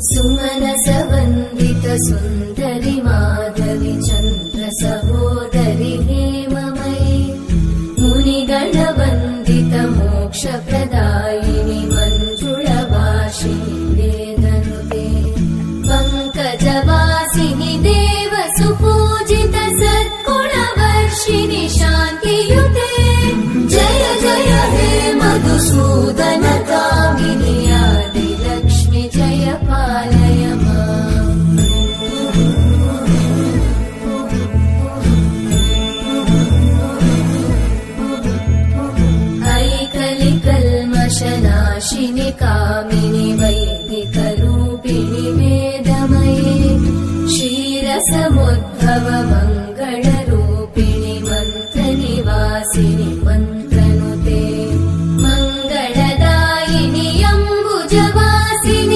सुमनसवन्दित सुन्दरि माधवि चन्द्र सहोदरि हेममयि मुनिगणवन्दित मोक्षप्रदायिनि मञ्जुळभाषिणि वेदनुते पङ्कजवासिनि देव सुपूजित सद्गुणवर्षिणि शान्तियुते जय जय हे मधुसूदन